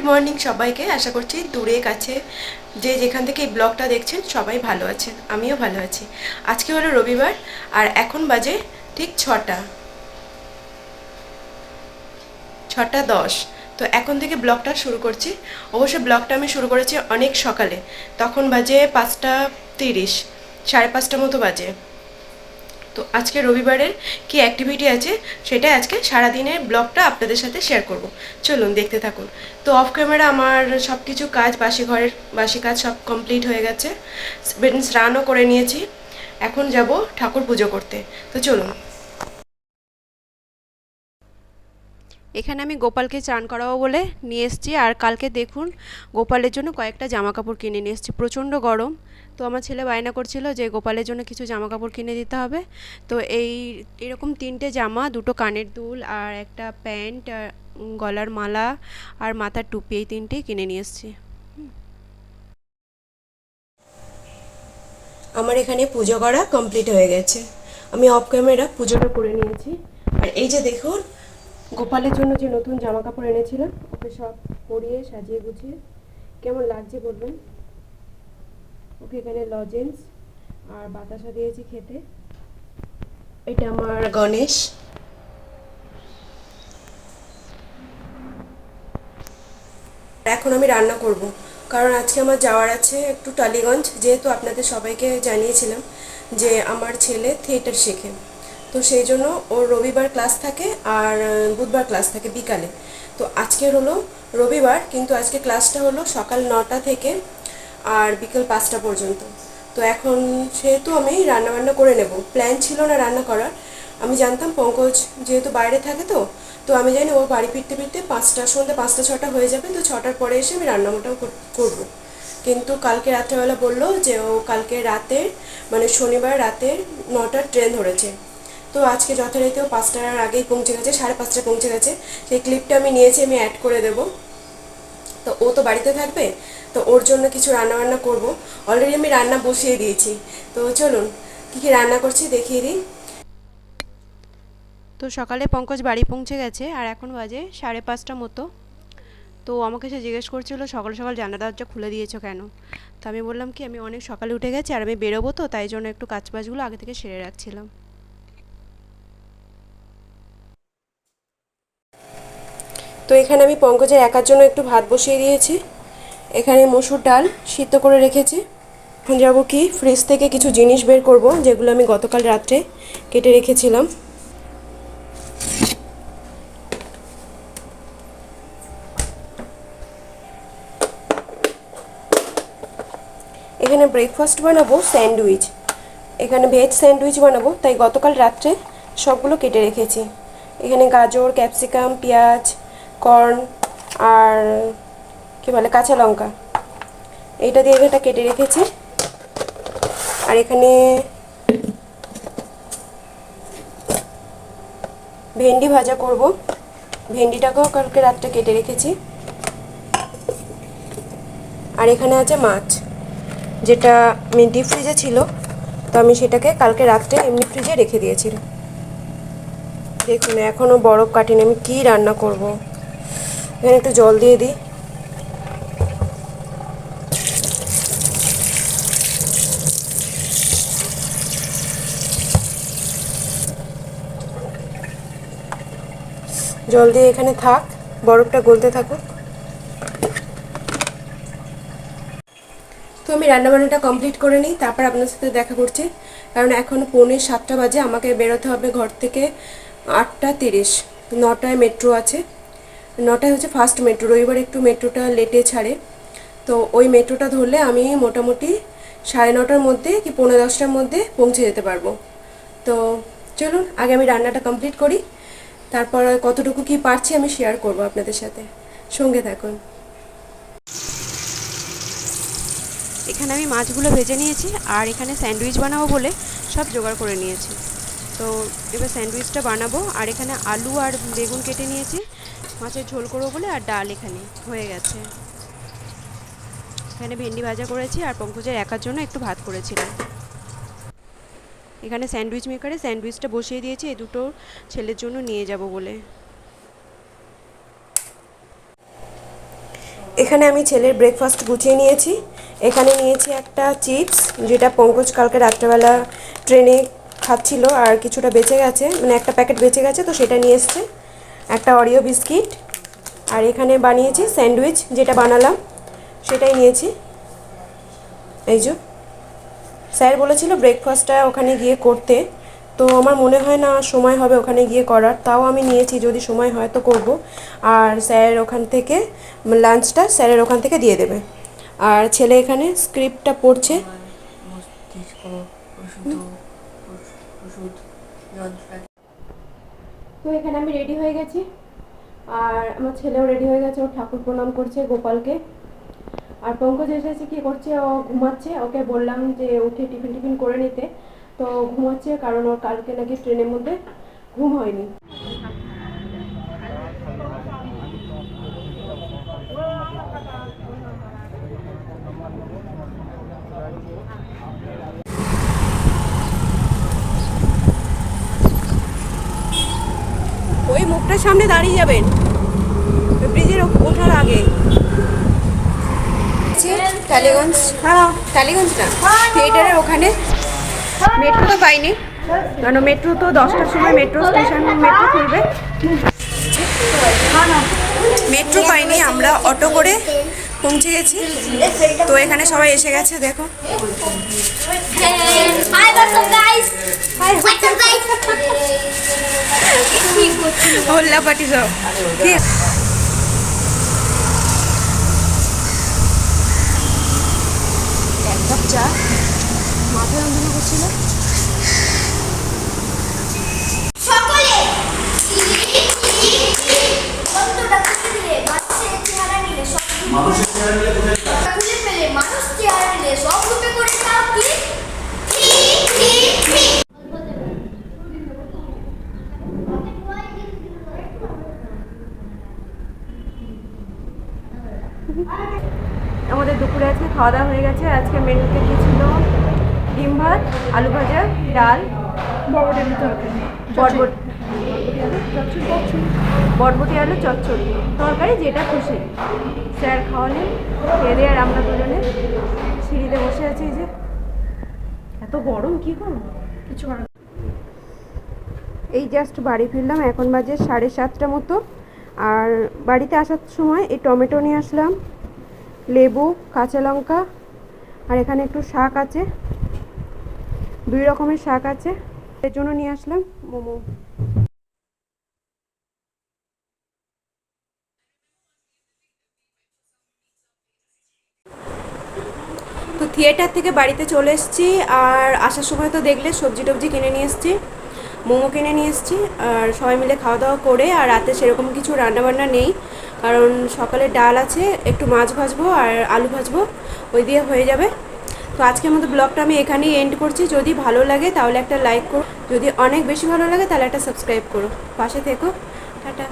Morning সবাইকে। আশা করছি দূরে কাছে যে যেখান থেকে এই ব্লগটা দেখছেন সবাই ভালো আছেন, আমিও ভালো আছি। আজকে হলো রবিবার আর এখন বাজে ঠিক 6টা 10। তো এখন থেকে ব্লগটা শুরু করছি। অবশ্য ব্লগটা আমি শুরু করেছি অনেক সকালে, তখন বাজে 5টা 30, 5:30 মতো বাজে। তো আজকে রবিবারের কি অ্যাক্টিভিটি আছে সেটাই আজকে সারাদিনের ব্লগটা আপনাদের সাথে শেয়ার করব। চলুন দেখতে থাকুন। তো অফ ক্যামেরা আমার সব কিছু কাজ, বাসি কাজ সব কমপ্লিট হয়ে গেছে। স্নানও করে নিয়েছি, এখন যাব ঠাকুর পুজো করতে। তো চলুন। এখানে আমি গোপালকে চান করাবো বলে নিয়ে এসেছি, আর কালকে দেখুন গোপালের জন্য কয়েকটা জামা কাপড় কিনে নিয়ে এসেছি। প্রচণ্ড গরম, তো আমার ছেলে বায়না করছিল যে গোপালের জন্য কিছু জামা কাপড় কিনে দিতে হবে। তো এরকম 3টে জামা, 2টো কানের দুল আর একটা প্যান্ট, গলার মালা আর মাথার টুপি, এই 3টেই কিনে নিয়ে এসেছি। আমার এখানে পুজো করা কমপ্লিট হয়ে গেছে। আমি অফ ক্যামেরা পুজোটা করে নিয়েছি। আর এই যে দেখুন গোপালের জন্য যে নতুন জামা কাপড় এনেছিলাম, ওকে সব পরিয়ে সাজিয়ে গুছিয়ে কেমন লাগছে বলবেন। ওকে এখানে লজেন্স আর বাতাসা দিয়েছি খেতে। এটা আমার গণেশ। এখন আমি রান্না করব, কারণ আজকে আমার যাওয়ার আছে একটু টালিগঞ্জ। যেহেতু আপনাদের সবাইকে জানিয়েছিলাম যে আমার ছেলে থিয়েটার শেখে, তো সেই জন্য ওর রবিবার ক্লাস থাকে আর বুধবার ক্লাস থাকে বিকালে। তো আজকের হলো রবিবার, কিন্তু আজকে ক্লাসটা হলো সকাল 9টা থেকে আর বিকেল 5টা পর্যন্ত। তো এখন সেহেতু আমি রান্নাবান্না করে নেব। প্ল্যান ছিল না রান্না করার। আমি জানতাম পঙ্কজ যেহেতু বাইরে থাকে, তো আমি জানি ও বাড়ি ফিরতে ফিরতে সন্ধ্যে 5টা 6টা হয়ে যাবে। তো 6টার পরে এসে আমি রান্নাবান্নাও করব। কিন্তু কালকে রাত্রেবেলা বললো যে ও কালকে রাতের মানে শনিবার রাতের 9টার ট্রেন ধরেছে। তো আজকে যথারীতি ও 5টার আগেই পৌঁছে গেছে, 5:30টায় পৌঁছে গেছে। সেই ক্লিপটা আমি নিয়েছি, আমি অ্যাড করে দেবো। তো ও তো বাড়িতে থাকবে, তো ওর জন্য কিছু রান্নাবান্না করব। অলরেডি আমি রান্না বসিয়ে দিয়েছি। তো চলুন কী কী রান্না করছি দেখিয়ে দিই। তো সকালে পঙ্কজ বাড়ি পৌঁছে গেছে আর এখন বাজে 5:30 মতো। তো আমাকে সে জিজ্ঞেস করছিল সকাল সকাল জানলা দরজা খুলে দিয়েছো কেন। তো আমি বললাম কি আমি অনেক সকালে উঠে গেছি আর আমি বেরোবো, তো তাই জন্য একটু কাজবাজগুলো আগে থেকে সেরে রাখছিলাম। তো এখানে আমি পঙ্কজের একার জন্য একটু ভাত বসিয়ে দিয়েছি। এখানে মসুর ডাল সিদ্ধ করে রেখেছি। এখন যাবো কি ফ্রিজ থেকে কিছু জিনিস বের করব যেগুলো আমি গতকাল রাত্রে কেটে রেখেছিলাম। এখানে ব্রেকফাস্ট বানাবো স্যান্ডউইচ, এখানে ভেজ স্যান্ডউইচ বানাবো, তাই গতকাল রাত্রে সবগুলো কেটে রেখেছি। এখানে গাজর, ক্যাপসিকাম, পেঁয়াজ, কর্ন আর কী বলে কাঁচা লঙ্কা, এইটা দিয়ে এটা কেটে রেখেছি। আর এখানে ভেন্ডি ভাজা করব, ভেন্ডিটাকেও কালকে রাত্রে কেটে রেখেছি। আর এখানে আছে মাছ, যেটা ডিপ ফ্রিজে ছিল, তো আমি সেটাকে কালকে রাত্রে এমনি ফ্রিজে রেখে দিয়েছিলাম। দেখুন এখনও বরফ কাটেনি, আমি কী রান্না করব। এখানে একটু জল দিয়ে দিই। জল দিয়ে এখানে থাক, বরফটা গলতে থাকুক। তো আমি রান্নাবান্নাটা কমপ্লিট করে নিই, তারপর আপনার সাথে দেখা করছি। কারণ এখন 6:45 বাজে, আমাকে বেরোতে হবে ঘর থেকে 8টা 30। 9টায় মেট্রো আছে, 9টায় হচ্ছে ফার্স্ট মেট্রো। রবিবার একটু মেট্রোটা লেটে ছাড়ে, তো ওই মেট্রোটা ধরলে আমি মোটামুটি 9:30টার মধ্যে কি 9:45টার মধ্যে পৌঁছে যেতে পারবো। তো চলুন আগে আমি রান্নাটা কমপ্লিট করি, তারপর কতটুকু কি পারছি আমি শেয়ার করব আপনাদের সাথে। সঙ্গে থাকুন। এখানে আমি মাছগুলো ভেজে নিয়েছি আর এখানে স্যান্ডউইচ বানাবো বলে সব জোগাড় করে নিয়েছি। তো এবার স্যান্ডউইচটা বানাবো। আর এখানে আলু আর বেগুন কেটে নিয়েছি মাছের ঝোল করবো বলে, আর ডাল এখানে হয়ে গেছে। এখানে ভেন্ডি ভাজা করেছি আর পঙ্কজের একার জন্য একটু ভাত করেছিলাম। এখানে স্যান্ডউইচ মেকারে স্যান্ডউইচটা বসিয়ে দিয়েছি এই দুটো ছেলের জন্য নিয়ে যাব বলে। এখানে আমি ছেলের ব্রেকফাস্ট গুছিয়ে নিয়েছি। এখানে নিয়েছি একটা চিপস, যেটা পঙ্কজ কালকে রাত্রেবেলা ট্রেনে খাচ্ছিল আর কিছুটা বেঁচে গেছে, মানে একটা প্যাকেট বেঁচে গেছে, তো সেটা নিয়ে এসছে। একটা অরিও বিস্কিট, আর এখানে বানিয়েছি স্যান্ডউইচ, যেটা বানালাম সেটাই নিয়েছি। এই যে স্যার বলেছিল ব্রেকফাস্টটা ওখানে গিয়ে করতে, তো আমার মনে হয় না সময় হবে ওখানে গিয়ে করার, তাও আমি নিয়েছি, যদি সময় হয় তো করব। আর স্যার ওখান থেকে লাঞ্চটা স্যারের ওখান থেকে দিয়ে দেবে। আর ছেলে এখানে স্ক্রিপ্টটা পড়ছে। তো এখানে আমি রেডি হয়ে গেছি, আর আমার ছেলেও রেডি হয়ে গেছে, ও ঠাকুর প্রণাম করছে গোপালকে। আর পঙ্কজ এসেছে, কী করছে, ও ঘুমাচ্ছে। ওকে বললাম যে উঠে টিফিন টিফিন করে নিতে, তো ঘুমাচ্ছে, কারণ ওর কালকে নাকি ট্রেনের মধ্যে ঘুম হয়নি। ওই মুখটার সামনে দাঁড়িয়ে যাবেন ব্রিজের ওঠার আগে। টালিগঞ্জ, হ্যাঁ টালিগঞ্জ না, থিয়েটারের ওখানে। মেট্রো তো পাইনি, কারণ মেট্রো তো 10টার সময় মেট্রো স্টেশন মেট্রো খুলবে। মেট্রো পাইনি, আমরা অটো করে পৌঁছে গেছি। তো এখানে সবাই এসে গেছে, দেখো। হোল্লা পার্টি সব ঠিক। এক কাপ চা, মাথায় যন্ত্রণা করছিল। আমাদের দুপুরে আজকে খাওয়া দাওয়া হয়ে গেছে। আজকে মেনুতে কী ছিল? ডিম ভাত, আলু ভাজা, ডাল, বরবটি আলু চচ্চড়ি, তরকারি, যেটা খুশি। স্যার খাওয়ালেন, খেয়ে দিয়ে আর আমরা দুজনে সিঁড়িতে বসে আছি। এই যে এত গরম, কী করব কিছু। এই জাস্ট বাড়ি ফিরলাম, এখন বাজে 7:30 মতো। আর বাড়িতে আসার সময় এই টমেটো নিয়ে আসলাম, লেবু, কাঁচা লঙ্কা, আর এখানে একটু শাক আছে, 2 রকমের শাক আছে, এর জন্য নিয়ে আসলাম মোমো। তো থিয়েটার থেকে বাড়িতে চলে এসেছি, আর আসার সময় তো দেখলে সবজি টবজি কিনে নিয়ে এসেছি, মোমো কিনে নিয়ে এসেছি, আর সবাই মিলে খাওয়া দাওয়া করে। আর রাতে সেরকম কিছু রান্নাবান্না নেই, কারণ সকালে ডাল আছে, একটু মাছ ভাজবো আর আলু ভাজবো, ওই দিয়ে হয়ে যাবে। তো আজকের মতো ব্লগটা আমি এখানেই এন্ড করছি। যদি ভালো লাগে তাহলে একটা লাইক করো, যদি অনেক বেশি ভালো লাগে তাহলে একটা সাবস্ক্রাইব করো, পাশে থেকো। টাটা।